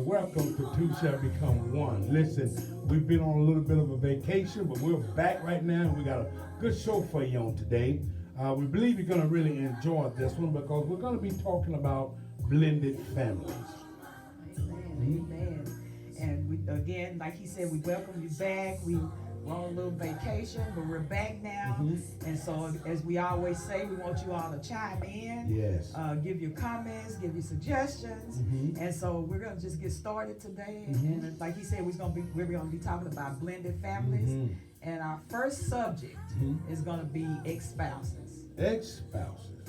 welcome to Two Shall Become One. Listen, we've been on a little bit of a vacation, but we're back right now, and we got a good show for you on today. We believe you're going to really enjoy this one because we're going to be talking about blended families. Amen. And we, again, like he said, we welcome you back. We're on a little vacation, but we're back now. And so, as we always say, we want you all to chime in. Yes. Give your comments, give your suggestions. And so, we're going to just get started today. And like he said, we're going to be talking about blended families. And our first subject is going to be ex-spouses. Ex-spouses.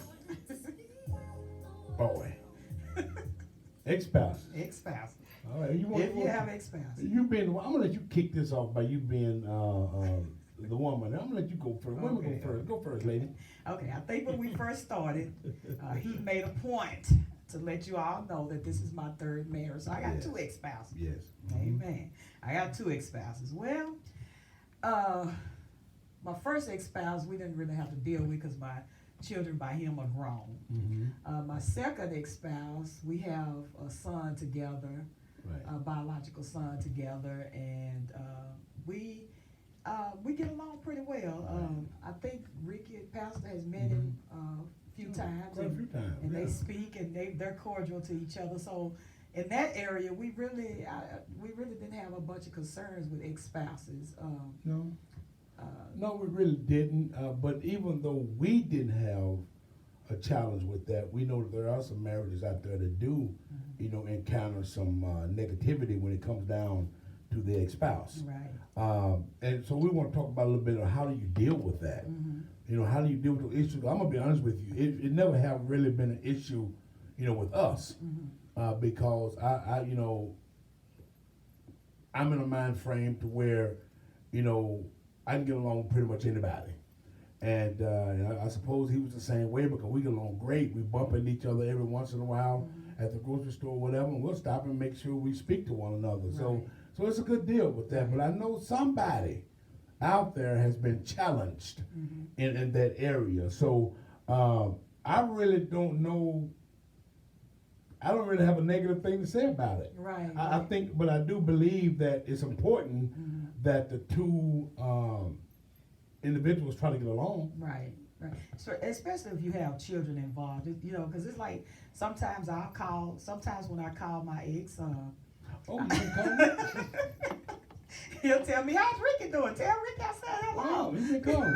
Boy. Ex-spouses. Ex-spouses. All right, If you have ex-spouses. I'm gonna let you kick this off by you being the woman. I'm gonna let you go first. Women Okay. go first. Go first, lady. Okay, I think when we first started, he made a point to let you all know that this is my third marriage. So I got Yes. two ex-spouses. Yes. Amen. I got two ex-spouses. Well, my first ex-spouse we didn't really have to deal with because my children by him are grown. My second ex-spouse, we have a son together, Right. a biological son together, and we get along pretty well. I think Ricky, Pastor, has met him a few times. Quite a few times. And yeah. they speak and they're cordial to each other. So in that area, we really didn't have a bunch of concerns with ex-spouses. No. No, we really didn't. But even though we didn't have a challenge with that, we know that there are some marriages out there that do, encounter some negativity when it comes down to the ex-spouse. Right. And so we want to talk about a little bit of how do you deal with that. How do you deal with the issue? I'm gonna be honest with you. It never have really been an issue, with us, because I'm in a mind frame to where, I can get along with pretty much anybody. And I suppose he was the same way because we get along great. We bump into each other every once in a while at the grocery store or whatever, and we'll stop and make sure we speak to one another. Right. So it's a good deal with that. But I know somebody out there has been challenged in that area. So I really don't know. I don't really have a negative thing to say about it. Right. I think, but I do believe that it's important that the two individuals try to get along. Right. Right. So especially if you have children involved, because it's like sometimes when I call my ex, Oh, you can call me? he'll tell me, how's Ricky doing? Tell Ricky I said hello. Oh, you can call me.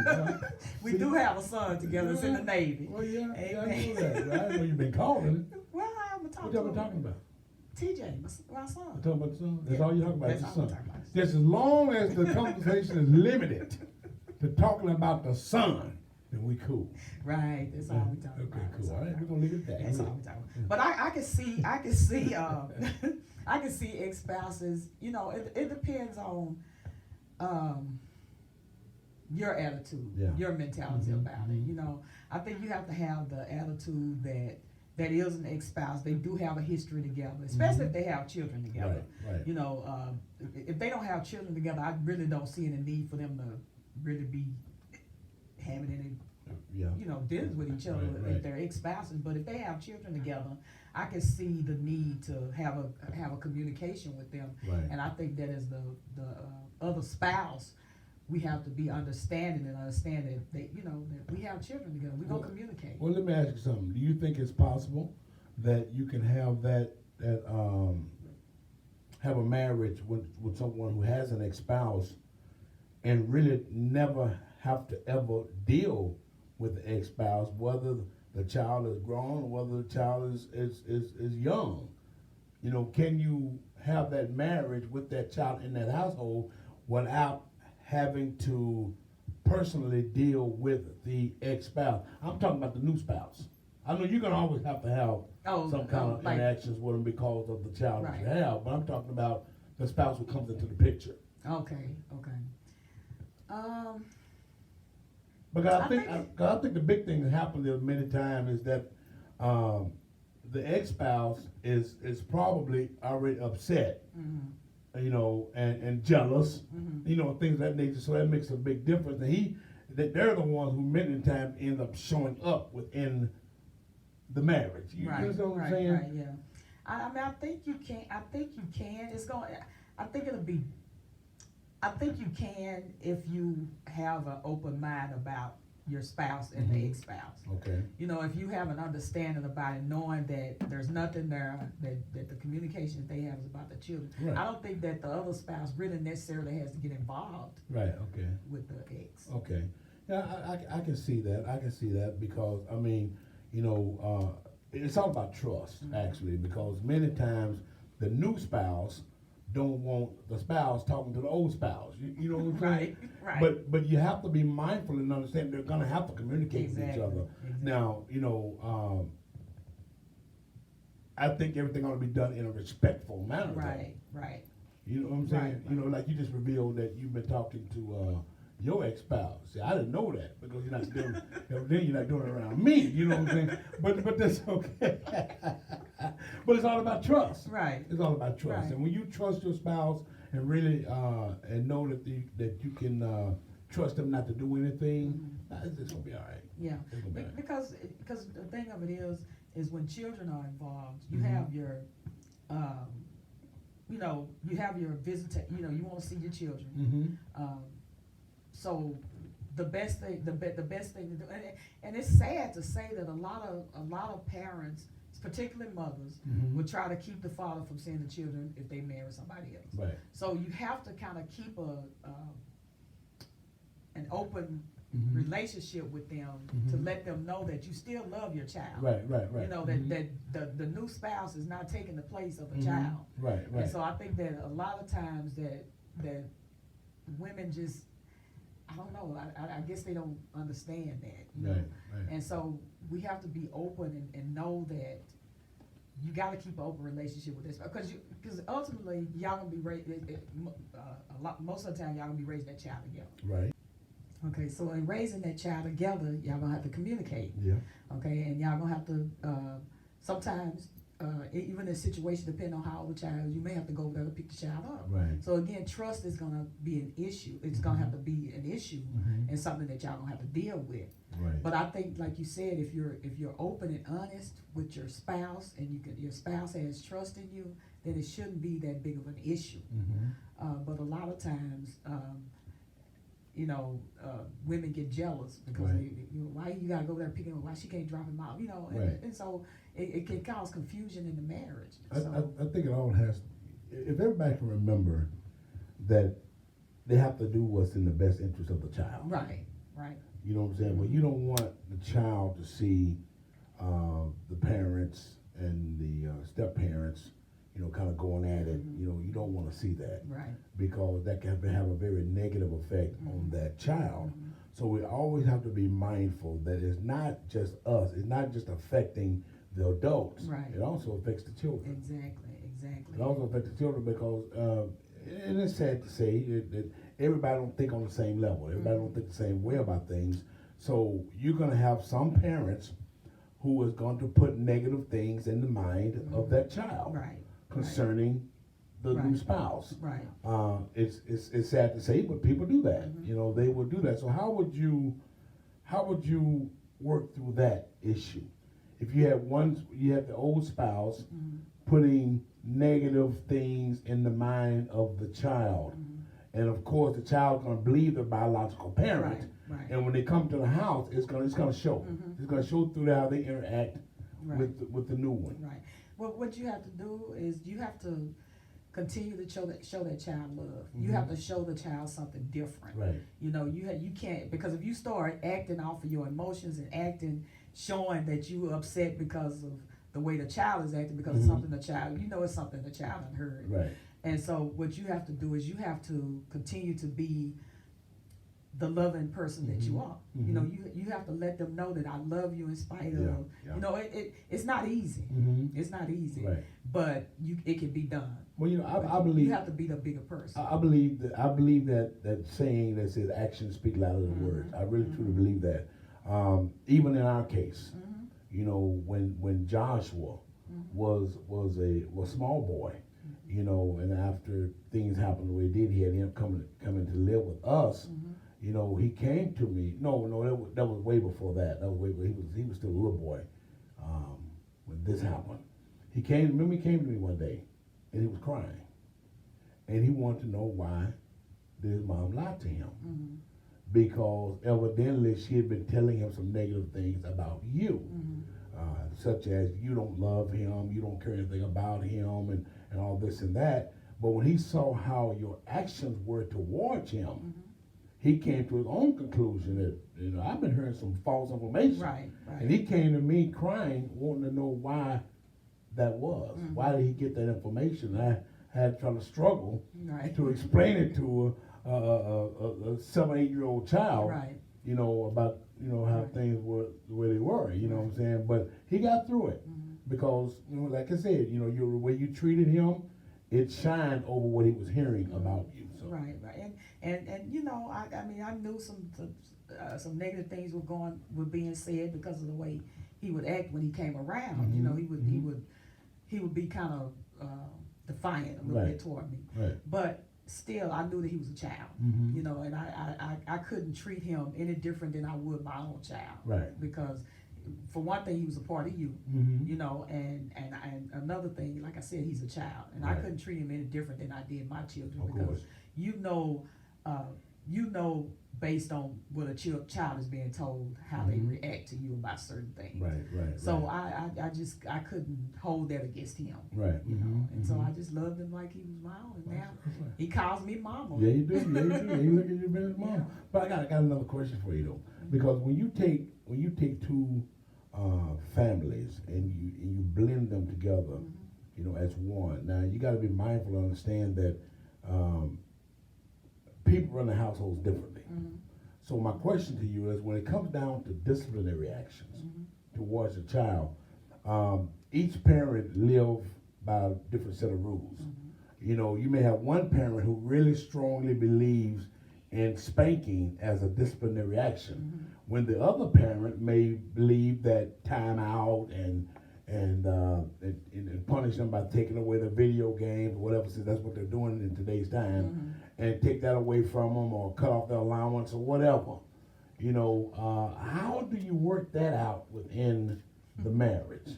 We See? do have a son together. It's in the Navy. Well, yeah, I Amen. know that. Right? I know you've been calling. Well, I'm going to talk What to y'all him. been talking about? TJ, my son. You talking about the son? That's Yeah, all you talking about is that's the all son. I'm talking about. Just as long as the conversation is limited to talking about the son, then we cool. Right, that's all we talking Okay, about. cool. All right, we're gonna leave it at that. That's all we talking about. But I can see, I can see ex-spouses, it depends on your attitude, your mentality about it. I think you have to have the attitude that is an ex-spouse. They do have a history together, especially if they have children together. Right. If they don't have children together, I really don't see any need for them to really be having any dealings with each other Right. if they're ex-spouses. But if they have children together, I can see the need to have a communication with them. Right. And I think that as the other spouse, we have to be understanding and understand that that we have children together. We're gonna communicate. Well, let me ask you something. Do you think it's possible that you can have have a marriage with someone who has an ex-spouse and really never have to ever deal with the ex-spouse, whether the child is grown or whether the child is young? Can you have that marriage with that child in that household without having to personally deal with the ex-spouse? I'm talking about the new spouse. I know you're gonna always have to have some kind of interactions with them because of the child that you have, but I'm talking about the spouse who comes into the picture. Okay. Because I think the big thing that happens there many times is that the ex-spouse is probably already upset, and jealous, things of that nature. So that makes a big difference. And they're the ones who many times end up showing up within the marriage. You understand what I'm saying? Right, yeah. I mean, I think you can. I think you can. It's going. I think it'll be. I think you can if you have an open mind about your spouse and the ex-spouse. Okay. You know, if you have an understanding about it, knowing that there's nothing there, that the communication that they have is about the children. Right. I don't think that the other spouse really necessarily has to get involved Right. Okay. with the ex. Okay. Yeah, I can see that. I can see that because I mean, you know, it's all about trust actually, because many times the new spouse don't want the spouse talking to the old spouse. You know what I'm saying? Right. But you have to be mindful and understand they're gonna have to communicate with each Exactly, other. exactly. Now, you know, I think everything ought to be done in a respectful manner. Right. Though. Right. You know what I'm saying? Right, You know, like you just revealed that you've been talking to your ex-spouse. See, I didn't know that because you're not doing then you're not doing it around me. You know what I'm saying? But that's okay. But it's all about trust. Right. It's all about trust. Right. And when you trust your spouse and really and know that you can trust them not to do anything, it's gonna be all right. Yeah. It's gonna be all right. Because the thing of it is when children are involved, you Mhm. have your, you know, you have your visitor. You know, you want to see your children. Mm-hmm. So the best thing to do, and it's sad to say that a lot of parents, particularly mothers, Mhm. would try to keep the father from seeing the children if they marry somebody else. Right. So you have to kind of keep an open Mhm. relationship with them to Mhm. let them know that you still love your child. Right. You know that, Mhm. that the new spouse is not taking the place of the Mhm. child. Right. And so I think that a lot of times that women just, I don't know, I guess they don't understand that. You know? Right. Right. And so we have to be open and know that you got to keep an open relationship with this because ultimately y'all gonna be raised most of the time y'all gonna be raising that child together. Right. Okay, so in raising that child together, y'all gonna have to communicate. Yeah. Okay, and y'all gonna have to sometimes even in a situation depending on how old the child is, you may have to go over there to pick the child up. Right. So again, trust is gonna be an issue. It's gonna have to be an issue Mhm. and something that y'all gonna have to deal with. Right. But I think, like you said, if you're open and honest with your spouse and your spouse has trust in you, then it shouldn't be that big of an issue. Mhm. But a lot of times, you know, women get jealous because Right. why you gotta go there and pick him up? Why she can't drop him off? You know, Right. and so it can cause confusion in the marriage. I So, think it all has. If everybody can remember that they have to do what's in the best interest of the child. right. You know what I'm saying? But you don't want the child to see the parents and the step parents, you know, kind of going at it. Mhm. You know, you don't want to see that Right. because that can have a very negative effect on that child. So we always have to be mindful that it's not just us. It's not just affecting the adults. Right. It also affects the children. Exactly. It also affects the children because, and it's sad to say that everybody don't think on the same level. Everybody don't think the same way about things. So you're gonna have some parents who is going to put negative things in the mind of that child Right. concerning the new Right. spouse. Right. It's sad to say, but people do that. Mhm. You know, they will do that. So how would you work through that issue? If you have the old spouse Mhm. putting negative things in the mind of the child. And of course, the child's gonna believe their biological parent. Right. And when they come to the house, it's gonna show. Mhm. It's gonna show through how they interact Right. with the new one. Right. Well, what you have to do is you have to continue to show that child love. You have to show the child something different. Right. You know, you can't, because if you start acting off of your emotions and showing that you were upset because of the way the child is acting, because of something the child, you know, it's something the child had heard. Right. And so what you have to do is you have to continue to be the loving person that you are. You know, you have to let them know that I love you in spite of. Yeah. You know, it's not easy. Mm-hmm. It's not easy. Right. But it can be done. Well, you know, I But believe you have to be the bigger person. I believe that saying that says actions speak louder than words. I really truly believe that. Even in our case, you know, when Joshua was a small boy, you know, and after things happened the way it did, he had him coming to live with us. You know, he came to me. No, that was way before that. That was way before he was still a little boy when this happened. He came to me one day, and he was crying, and he wanted to know why did his mom lie to him, Mm-hmm. because evidently she had been telling him some negative things about you, such as you don't love him, you don't care anything about him, and all this and that. But when he saw how your actions were towards him, he came to his own conclusion that, I've been hearing some false information. Right. And he came to me crying, wanting to know why that was. Why did he get that information? I had tried to struggle Right. to explain it to a 7, 8-year-old child, Right. About, how things were the way they were, you know what I'm saying? But he got through it because, like I said, the way you treated him, it shined over what he was hearing about you. So. Right. And I mean, I knew some negative things were being said because of the way he would act when he came around. He would be kind of defiant a little bit toward me. Right. But still, I knew that he was a child. And I couldn't treat him any different than I would my own child. Right. Because for one thing, he was a part of you, and another thing, like I said, he's a child, and I couldn't treat him any different than I did my children, Of because course. based on what a child is being told, how they react to you about certain things. Right. So I couldn't hold that against him. Right. And so I just loved him like he was my own. And now he calls me mama. Yeah, you do. You look at your as mom. Yeah. But I got another question for you though, because when you take two families and you blend them together, as one. Now you got to be mindful and understand that people run the households differently. So my question to you is, when it comes down to disciplinary actions towards a child, each parent live by a different set of rules. You may have one parent who really strongly believes in spanking as a disciplinary action, when the other parent may believe that time out and punish them by taking away their video games or whatever, since that's what they're doing in today's time, and take that away from them or cut off their allowance or whatever. How do you work that out within the marriage?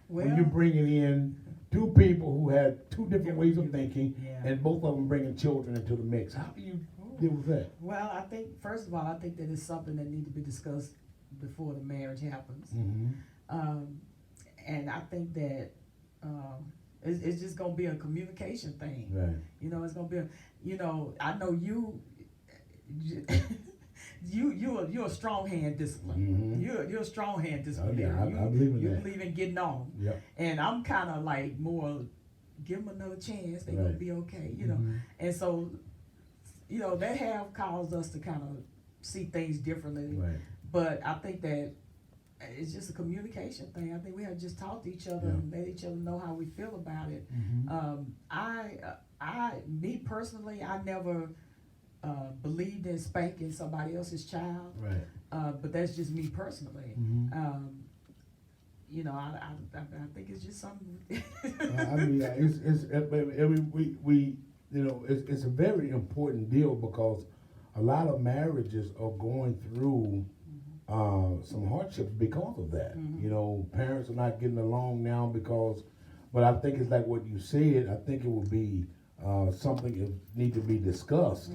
When you're bringing in two people who had two different ways of thinking, and both of them bringing children into the mix, how do you deal with that? Well, I think, first of all, that it's something that needs to be discussed before the marriage happens. And I think that it's just gonna be a communication thing. Right. It's gonna be I know you're a strong hand discipline. You're a strong hand discipline. I believe in you that. believe in getting on. Yep. And I'm kind of like more, give them another chance. They're gonna be okay. And so, that have caused us to kind of see things differently. Right. But I think that it's just a communication thing. I think we have to just talk to each other and let each other know how we feel about it. Me personally, I never believed in spanking somebody else's child. Right. But that's just me personally. I think it's just something. It's a very important deal, because a lot of marriages are going through some hardships because of that. Parents are not getting along now but I think it's like what you said. I think it would be something that need to be discussed,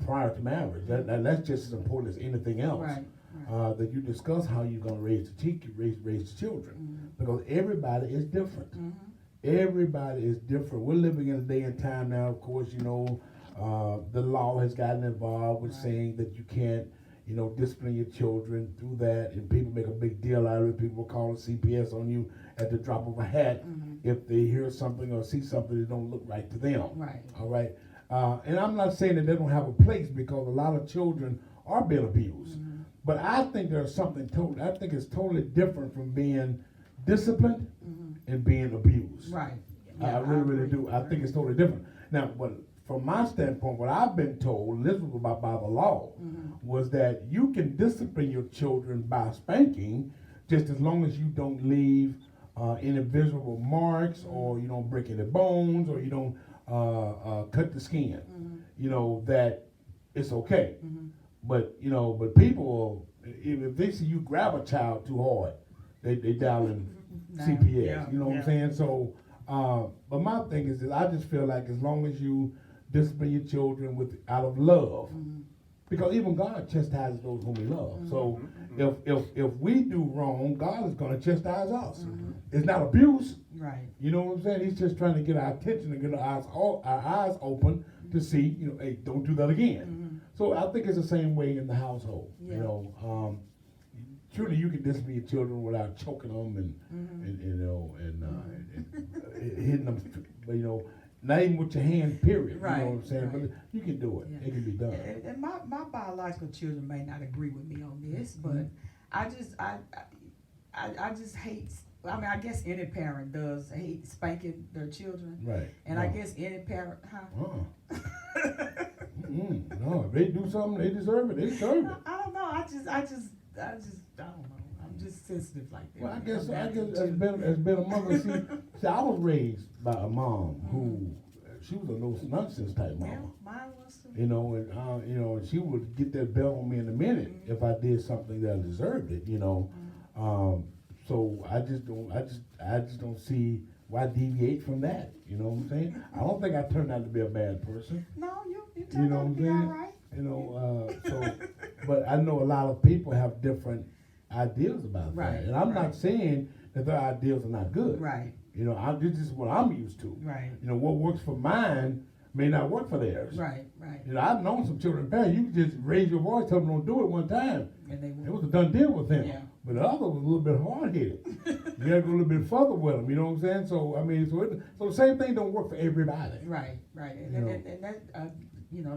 prior to marriage. That's just as important as anything else. Right. That you discuss how you're going to raise the children, because everybody is different. Everybody is different. We're living in a day and time now, of course, the law has gotten involved with saying that you can't, discipline your children through that, and people make a big deal out of it. People call CPS on you at the drop of a hat if they hear something or see something that don't look right to them. Right. All right. And I'm not saying that they don't have a place, because a lot of children are being abused. But I think there's something I think it's totally different from being disciplined and being abused. Right. I really do. I think it's totally different. Now, from my standpoint, what I've been told, and this was by the law, was that you can discipline your children by spanking, just as long as you don't leave any visible marks, or you don't break any bones, or you don't cut the skin. That it's but people, if they see you grab a child too hard, they dialing Nah, CPS. yeah, You know what yeah. I'm saying? So, but my thing is that I just feel like as long as you discipline your children out of love, because even God chastises those whom He loves. So if we do wrong, God is going to chastise us. It's not abuse. Right. You know what I'm saying? He's just trying to get our attention and get our eyes open to see, hey, don't do that again. So I think it's the same way in the household. Yeah. You know, truly you can discipline your children without choking them and hitting them, not even with your hand, period. Right, You know what I'm saying? right. But you can do it. Yeah. It can be done. And my biological children may not agree with me on this, but I just hate. I mean, I guess any parent does hate spanking their children, Right. and I guess any parent, No, if they do something, they deserve it. They deserve it. I don't know. I just don't know. I'm just sensitive like that. Well, I when it guess comes down to as children. being a mother, see, I was raised by a mom who she was a no nonsense type mama. Yeah, mine was too. And she would get that bell on me in a minute if I did something that I deserved it. So I just don't see why deviate from that. You know what I'm saying? I don't think I turned out to be a bad person. No, you turned know out to what I'm be all saying? right. But I know a lot of people have different ideas about Right, that, and I'm right. not saying that their ideas are not good. Right, This is what I'm used to. right, What works for mine may not work for theirs. right. I've known some children parents, you can just raise your voice, tell them don't do it one time. And they It will. was a done deal with them. Yeah. But the other was a little bit hard-headed. You gotta go a little bit further with them, you know what I'm saying? So, so the same thing don't work for everybody. Right. And that,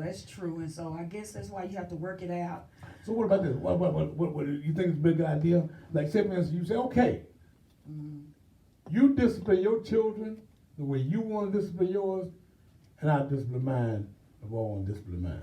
that's true. And so I guess that's why you have to work it out. So what about this? What you think is a big idea? Like, say for instance, you say, okay, you discipline your children the way you want to discipline yours, and I discipline mine the way I want to discipline mine.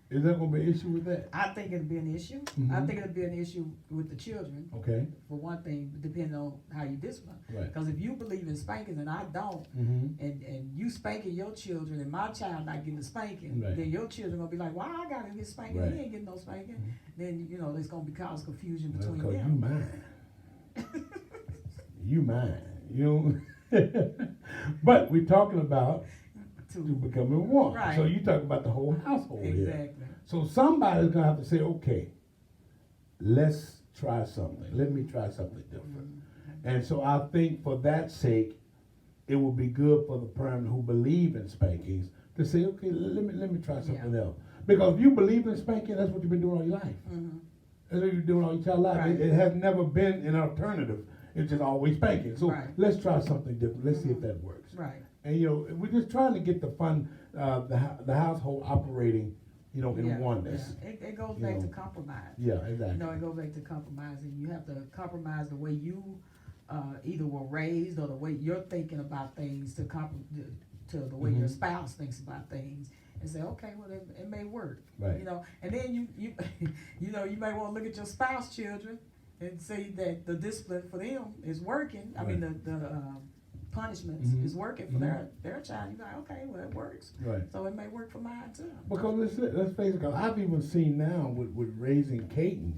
Is there going to be an issue with that? I think it'll be an issue. I think it'll be an issue with the children. Okay. For one thing, depending on how you discipline. Right. Because if you believe in spankings and I don't, and you spanking your children and my child not getting a spanking, Right. then your children gonna be like, "Why I gotta get spanking? Right. He ain't getting no spanking." Then there's gonna be cause confusion between Because you them. mine. You mine. But we're talking about to becoming one. Right. So you talk about the whole household here. Exactly. So somebody's gonna have to say, okay, let's try something. Let me try something different. And so I think for that sake, it would be good for the parent who believe in spankings to say, okay, let me try something else. Because if you believe in spanking, that's what you've been doing all your life. That's what you've been doing all your child life. Right. It has never been an alternative. It's just always spanking. So Right. let's try something different. Let's see if that works. Right. And we're just trying to get the the household operating, in oneness. Yeah. It goes back to compromise. Yeah, exactly. It goes back to compromising. You have to compromise the way you either were raised or the way you're thinking about things to the way your spouse thinks about things, and say, okay, well, it may work. Right. And then you you may want to look at your spouse children and say that the discipline for them is working. I mean, the punishments is working for their child. You're like, okay, well, it works. Right. So it may work for mine too. Because let's face it, because I've even seen now with raising Caden,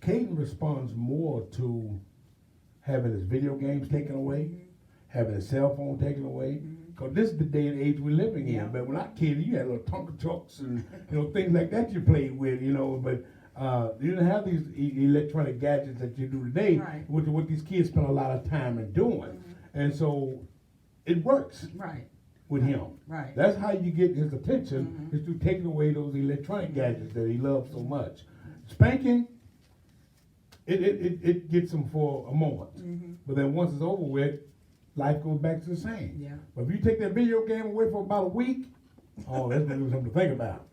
Caden responds more to having his video games taken away, having his cell phone taken away. Because this is the day and age we're living in. Yeah. But when I was a kid, you had little Tonka trucks and things like that you played with, but you didn't have these electronic gadgets that you do today, Right. which what these kids spend a lot of time in doing. And so it works Right. with him. Right. That's how you get his attention, is through taking away those electronic gadgets that he loves so much. Spanking, it gets him for a moment. But then once it's over with, life goes back to the same. Yeah. But if you take that video game away for about a week, that's gonna be something to think about.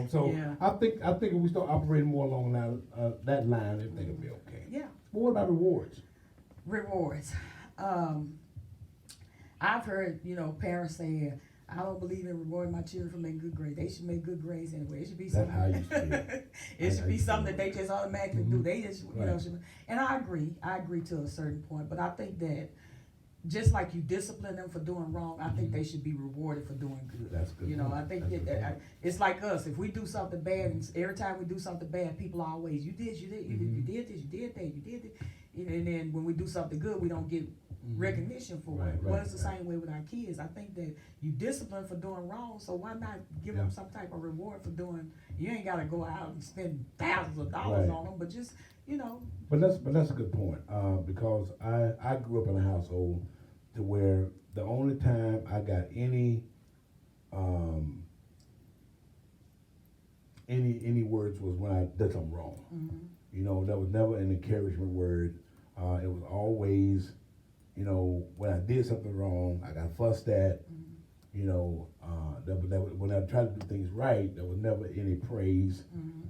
So Yeah. I think if we start operating more along that line, everything will be okay. Yeah. But what about rewards? Rewards. I've heard, parents say, I don't believe in rewarding my children for making good grades. They should make good grades anyway. It should be That's something. how I used to feel. It That's should how be you feel. something that they just automatically do. They just, Right. and I agree to a certain point. But I think that just like you discipline them for doing wrong, I think they should be rewarded for doing good. That's a good You know, point. I think That's a good point. it's like us. If we do something bad, and every time we do something bad, people always, you did this, you did that, you did it. And then when we do something good, we don't get recognition for Right, it. right, Well, it's the right. same way with our kids. I think that you discipline for doing wrong, so why not give Yeah. them some type of reward for doing? You ain't got to go out and spend thousands of dollars Right. on them, but just, you know. But that's a good point, because I grew up in a household to where the only time I got any words was when I did something wrong. Mhm. You know, that was never an encouragement word. It was always, you know, when I did something wrong, I got fussed at. You know, when I tried to do things right, there was never any praise.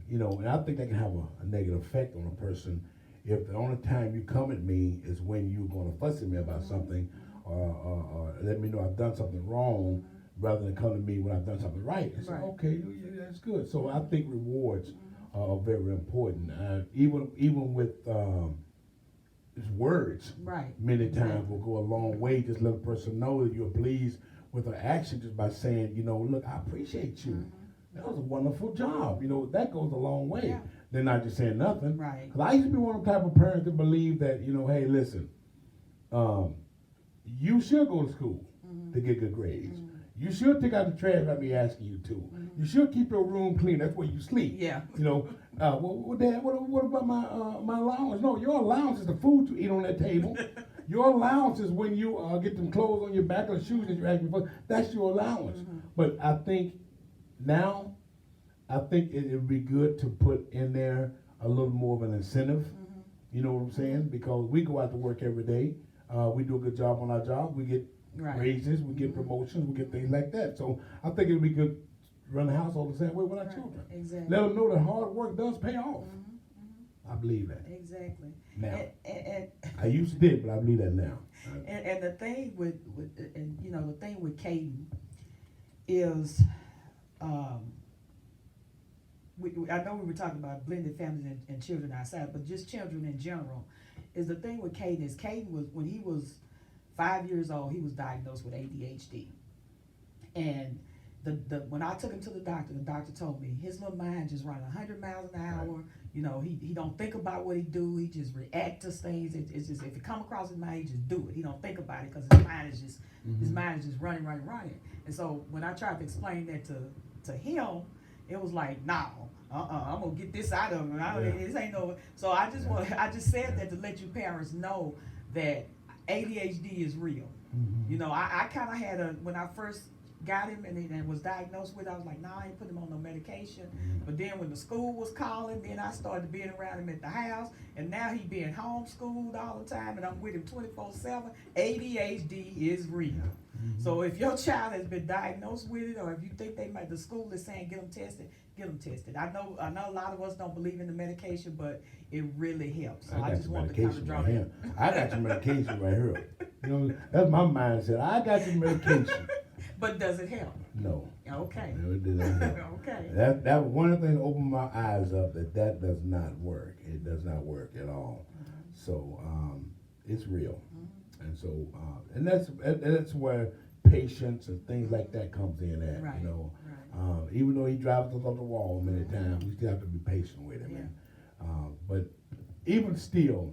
You know, and I think that can have a negative effect on a person if the only time you come at me is when you're going to fuss at me about something, or let me know I've done something wrong, rather than come to me when I've done something right. And say, Right. okay, yeah, that's good. So I think rewards are very important. Even with just words, Right. many times will go a long way. Just let a person know that you're pleased with their action just by saying, you know, look, I appreciate you. That was a wonderful job. You know, that goes a long way. Yeah. They're not just saying nothing. Right. Because I used to be one of the type of parents that believe that, you know, hey, listen, you should go to school to get good grades. You should take out the trash I be asking you to. You should keep your room clean. That's where you sleep. Yeah. You know, well, Dad, what about my allowance? No, your allowance is the food you eat on that table. Your allowance is when you get them clothes on your back or shoes that you're asking for. That's your allowance. But I think now, it would be good to put in there a little more of an incentive. You know what I'm saying? Because we go out to work every day. We do a good job on our job. We get Right. raises, we get promotions, we get things like that. So I think it would be good to run the household the same way with our Right. children. Exactly. Let them know that hard work does pay off. I believe that. Exactly. Now. And I used to did, but I believe that now. and the thing with and you know the thing with Caden is, I know we were talking about blended families and children outside, but just children in general. Is the thing with Caden was when he was 5 years old, he was diagnosed with ADHD, and when I took him to the doctor told me his little mind just running 100 miles an hour. Right. You know, he don't think about what he do. He just react to things. It's just if it come across his mind, he just do it. He don't think about it because his mind is just running. And so when I tried to explain that to him, it was like, no, I'm gonna get this out of him. This ain't no. So I just said that to let you parents know that ADHD is real. You know, I kind of had when I first got him and was diagnosed with it, I was like, nah, I ain't putting him on no medication. But then when the school was calling, then I started being around him at the house, and now he being homeschooled all the time, and I'm with him 24/7. ADHD is real. So if your child has been diagnosed with it, or if you think the school is saying get them tested. I know a lot of us don't believe in the medication, but it really helps. So I got just your wanted to kind of medication draw right here. that. I got your medication right here. You know, that's my mindset. I got your medication. But does it help? No. Okay. No, it didn't help. Okay. That was one of the things that opened my eyes up that does not work. It does not work at all. So it's real, and so and that's where patience and things like that comes in at. Right. You know, Right. even though he drives us off the wall many times, we still have to be patient with him. Yeah. And, but even still,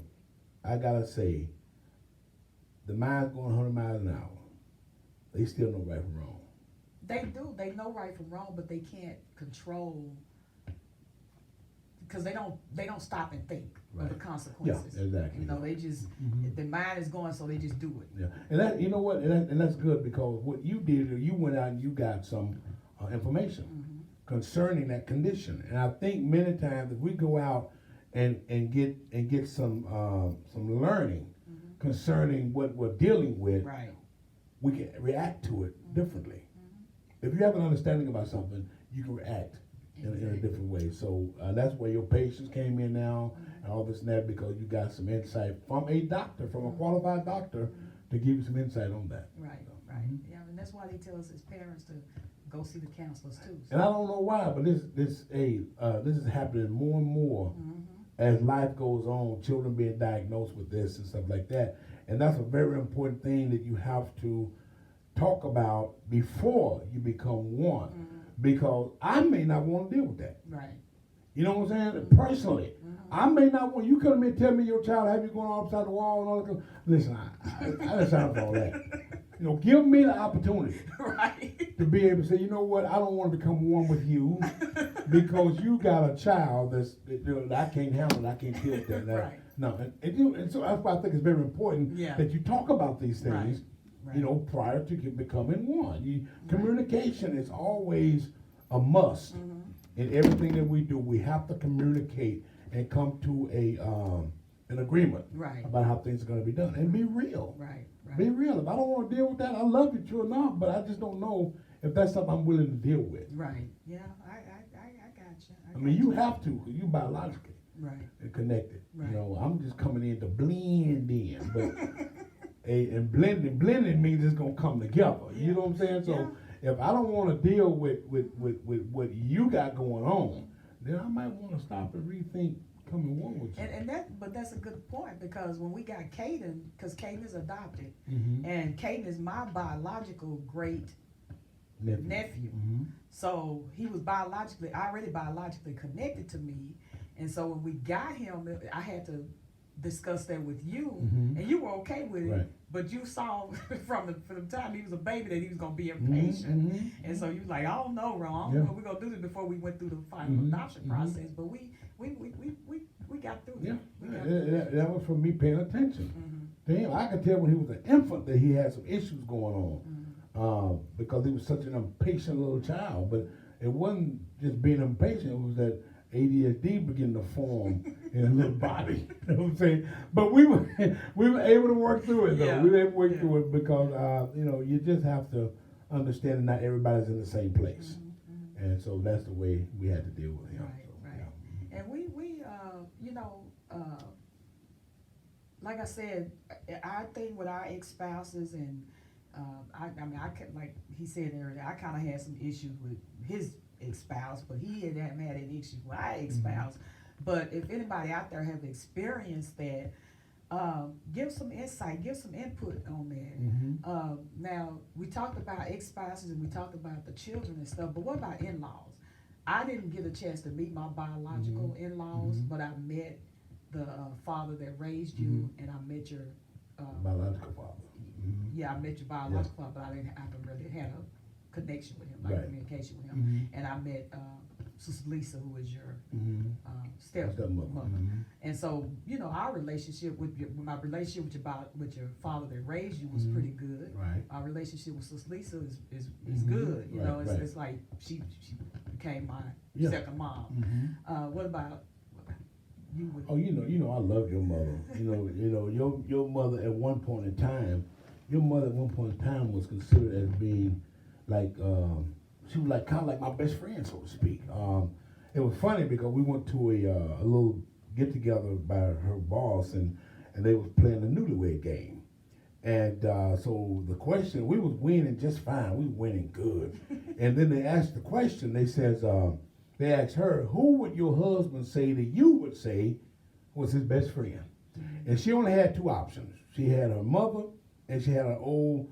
I gotta say, the mind's going 100 miles an hour. They still know right from wrong. They do. They know right from wrong, but they can't control because they don't stop and think of the Right. consequences. Yeah, exactly. You know, they just the mind is going, so they just do it. Yeah, and that, you know what, and that's good, because what you did, you went out and you got some information concerning that condition, and I think many times if we go out and get some learning concerning what we're dealing with, Right. we can react to it differently. If you have an understanding about something, you can react in a different way. So that's where your patience came in now, and all this and that, because you got some insight from a doctor, from a qualified doctor, to give you some insight on that. Right. So, Right. Yeah, and that's why they tell us as parents to go see the counselors too. So. And I don't know why, but this is happening more and more as life goes on. Children being diagnosed with this and stuff like that, And that's a very important thing that you have to talk about before you become one. Because I may not want to deal with that. Right. You know what I'm saying? Personally, I may not want you come in and tell me your child have you going all upside the wall and all that. Listen, I didn't sign for all that. You know, give me the opportunity Right. to be able to say, you know what, I don't want to become one with you because you got a child that I can't handle, I can't deal with that. Right. No, and so that's why I think it's very important that you talk about these things, Right. you know, prior to becoming one. Communication is always a must. In everything that we do, we have to communicate and come to an agreement about how things are going to be done, and be real. Right. Be real. If I don't want to deal with that, I love you true enough, but I just don't know if that's something I'm willing to deal with. Right. Yeah, I got you. I mean, you have to, because you biologically connected. Right. You know, I'm just coming in to blend in, but and blending means it's gonna come together. You know what I'm saying? So if I don't want to deal with what you got going on, then I might want to stop and rethink coming one with you. But that's a good point, because when we got Caden, because Caden is adopted, Mm-hmm. and Caden is my biological great nephew. Mm-hmm. So he was already biologically connected to me, and so when we got him, I had to discuss that with you, and you were okay with it, but you saw from the time he was a baby that he was gonna be impatient, and so you was like, I don't know, Ron, we're gonna do this before we went through the final adoption process, but we got through it. That was from me paying attention. To him, I could tell when he was an infant that he had some issues going on, because he was such an impatient little child. But it wasn't just being impatient; it was that ADHD began to form in his little body. You know what I'm saying? But we were able to work through it, though. Yeah. We were able to work through it because you know, you just have to understand that not everybody's in the same place, and so that's the way we had to deal with him. Right, So, right. yeah. And we you know, like I said, our thing with our ex-spouses, and I mean, I could, like he said earlier, I kind of had some issues with his ex-spouse, but he hadn't had any issues with our ex-spouse. But if anybody out there have experienced that, give some insight, give some input on that. Now, we talked about ex-spouses and we talked about the children and stuff, but what about in-laws? I didn't get a chance to meet my biological in-laws, but I met the father that raised you, and I met your Biological father. yeah, I met your biological father, but I haven't really had a connection with him, like communication with him. And I met Sister Lisa, who is your stepmother. And so, you know, our relationship with my relationship with your father that raised you was pretty good. Right. Our relationship with Sister Lisa is good. You know, it's like she became my second mom. What about you? Oh, you know, I love your mother. Your mother at one point in time, was considered as being like, she was like kind of like my best friend, so to speak. It was funny because we went to a little get together by her boss, and they was playing the newlywed game. And so the question, we was winning just fine. We were winning good. And then they asked the question, they asked her, who would your husband say that you would say was his best friend? And she only had two options. She had her mother, and she had an old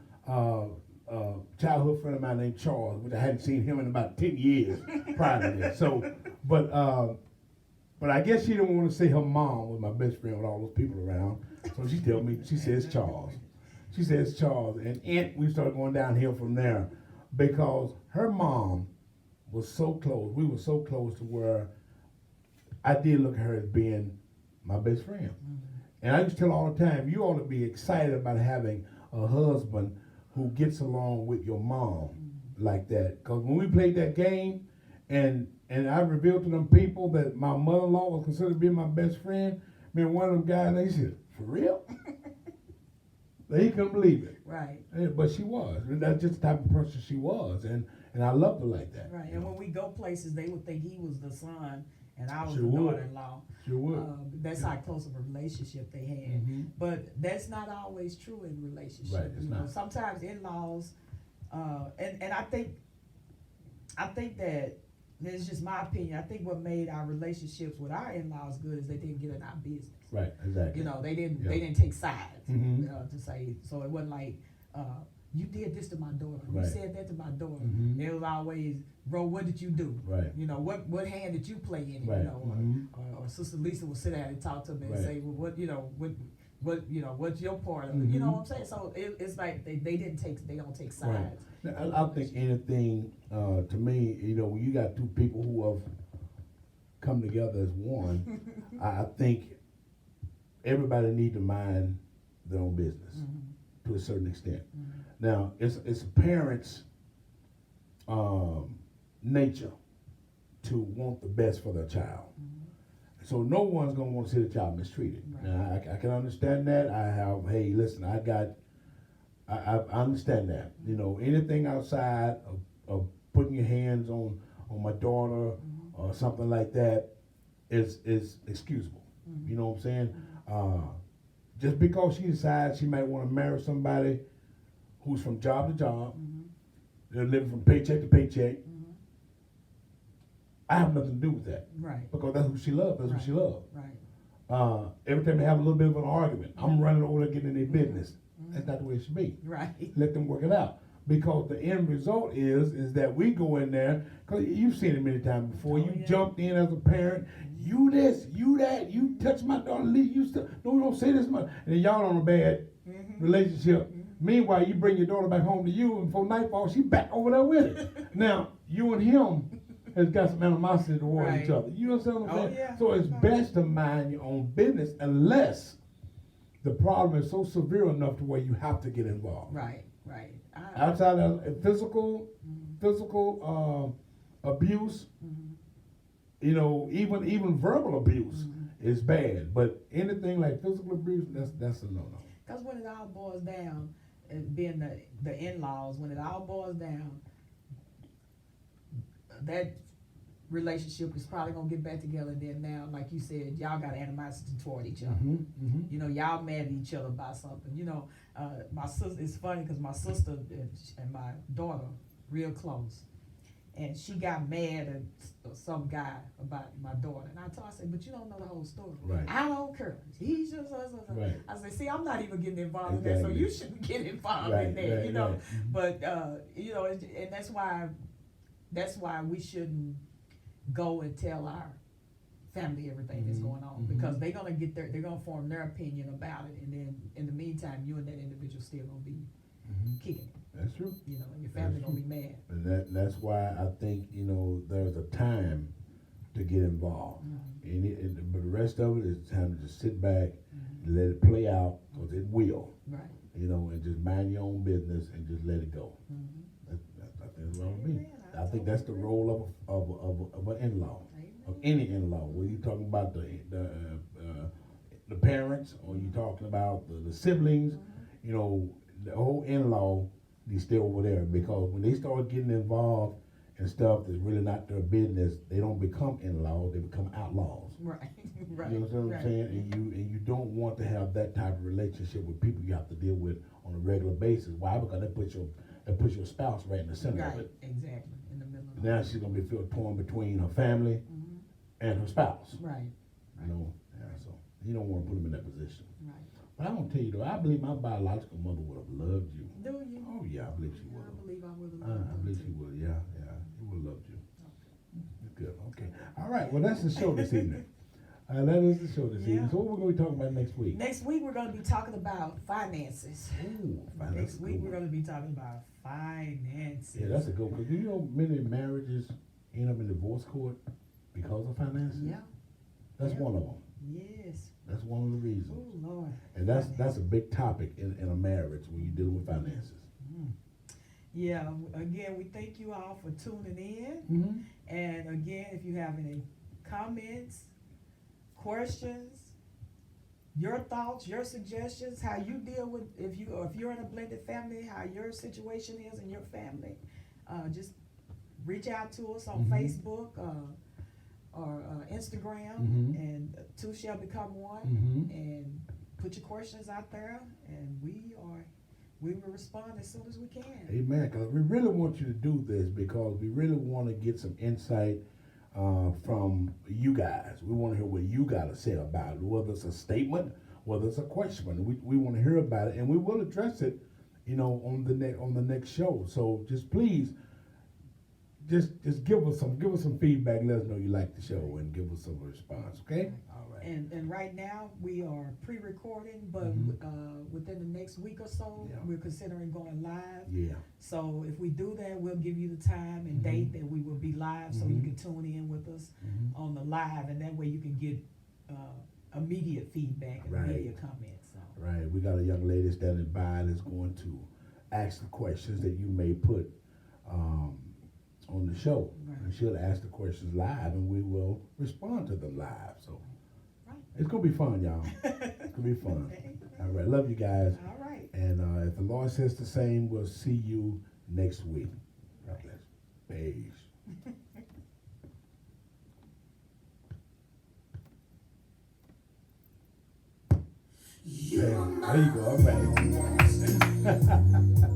childhood friend of mine named Charles, which I hadn't seen him in about 10 years prior to this. So, but I guess she didn't want to say her mom was my best friend with all those people around. So she told me, she says Charles. She says Charles. And Aunt, we started going downhill from there because her mom was so close. We were so close to where I did look at her as being my best friend. And I used to tell her all the time, you ought to be excited about having a husband who gets along with your mom like that. Because when we played that game, and I revealed to them people that my mother-in-law was considered to be my best friend, man, one of them guys, they said, for real? He couldn't believe it. Right. But she was. That's just the type of person she was. And I loved her like that. Right. And when we go places, they would think he was the son and I was Sure the would. daughter-in-law. Sure would. That's how close of a relationship they had. But that's not always true in relationships. Right, it's not. Sometimes in-laws, and I think that it's just my opinion. I think what made our relationships with our in-laws good is they didn't get in our business. Right, exactly. You know, they didn't Yeah. they didn't take sides Mhm. to say. So it wasn't like you did this to my daughter. Right. You said that to my daughter. Mhm. It was always, bro, what did you do? Right. You know, what hand did you play in it? Right. You know, Mhm. or Sister Lisa will sit down and talk to me and Right. say, well, what you know, what's your part of it? Mhm. You know what I'm saying? So it's like they don't take sides. Right. Now, I think anything, to me, you know, when you got two people who have come together as one, I think everybody need to mind their own business to a certain extent. Now, it's parents' nature to want the best for their child. So no one's gonna want to see the child mistreated. Right. Now, I can understand that. Hey, listen, I understand that. You know, anything outside of putting your hands on my daughter or something like that is excusable. You know what I'm saying? Just because she decides she might want to marry somebody who's from job to job, they're living from paycheck to paycheck. I have nothing to do with that Right. because that's who she loves. That's Right. what she loves. Right. Every time they have a little bit of an argument, I'm running over there getting in their business. That's not the way it should be. Right. Let them work it out. Because the end result is that we go in there, because you've seen it many times before. Oh, You yeah. jumped in as a parent, you this, you that, you touch my daughter, you still, no, don't say this much. And then y'all on a bad relationship. Meanwhile, you bring your daughter back home to you, and before nightfall, she back over there with it. Now, you and him has got some animosity toward Right. each other. You understand what I'm Oh, saying? yeah. So it's best to mind your own business unless the problem is so severe enough to where you have to get involved. Right. Right. Outside of physical abuse, you know, even verbal abuse is bad. But anything like physical abuse, that's a no-no. Because when it all boils down, being the in-laws, when it all boils down, that relationship is probably gonna get back together. And then now, like you said, y'all got animosity toward each other. You know, y'all mad at each other about something. You know, my sister. It's funny because my sister and my daughter real close, and she got mad at some guy about my daughter. And I told her, I said, but you don't know the whole story. Right. I don't care. He's just Right. I said, see, I'm not even getting involved in that, so Exactly. you shouldn't get involved Right, in that. right, You know, right. but you know, and that's why we shouldn't go and tell our family everything that's going on, because they're gonna form their opinion about it, and then in the meantime, you and that individual still gonna be kicking it. That's true. You know, and your family gonna be mad. And that's why I think, you know, there's a time to get involved. But the rest of it is time to just sit back and let it play out, because it will. Right. You know, and just mind your own business and just let it go. I think that's what it means. I think that's the role of an in-law, of any in-law. Whether you're talking about the parents or you're talking about the siblings, you know, the whole in-law needs to stay over there, because when they start getting involved in stuff that's really not their business, they don't become in-laws, they become outlaws. Right. Right. You know what I'm Right. saying? And you don't want to have that type of relationship with people you have to deal with on a regular basis. Why? Because that puts your spouse right in the center of Right. it. Exactly. In the middle of Now she's gonna be feel torn between her family and her spouse. Right. You know, yeah, so you don't want to put them in that position. Right. But I want to tell you though, I believe my biological mother would have loved you. Do you? Oh yeah, I believe she would I have. believe I would have. I believe she would. Yeah, she would have loved you. Good. Okay. All right. Well, that's the show this evening. That is the show this evening. Yeah. So what we're going to be talking about next week? Next week we're going to be talking about finances. Ooh, Next week we're going to be talking about finances. Yeah, that's a good one. Because you know, many marriages end up in divorce court because of finances. Yeah. That's Yeah. one of them. Yes. That's one of the reasons. Oh Lord. And that's a big topic in a marriage when you're dealing with finances. Yeah. Again, we thank you all for tuning in. Mm-hmm. And again, if you have any comments, questions, your thoughts, your suggestions, how you deal with if you're in a blended family, how your situation is in your family, just reach out to us on Facebook or Instagram, and two shall become one, and put your questions out there, and we are we will respond as soon as we can. Amen. Because we really want you to do this because we really want to get some insight from you guys. We want to hear what you got to say about it, whether it's a statement, whether it's a question. We want to hear about it, and we will address it, on the next show. So just please, just give us some feedback. Let us know you like the show and give us some response. Okay. All right. And right now we are pre-recording, but within the next week or so, we're considering going live. Yeah. So if we do that, we'll give you the time and date that we will be live, so you can tune in with us on the live, and that way you can get immediate feedback and immediate comments. So. Right. We got a young lady standing by that's going to ask the questions that you may put on the show. Right. And she'll ask the questions live, and we will respond to them live. So it's going to be fun, y'all. It's going to be fun. All right. Love you guys. All right. And if the Lord says the same, we'll see you next week. God bless. Peace. There you go. All right.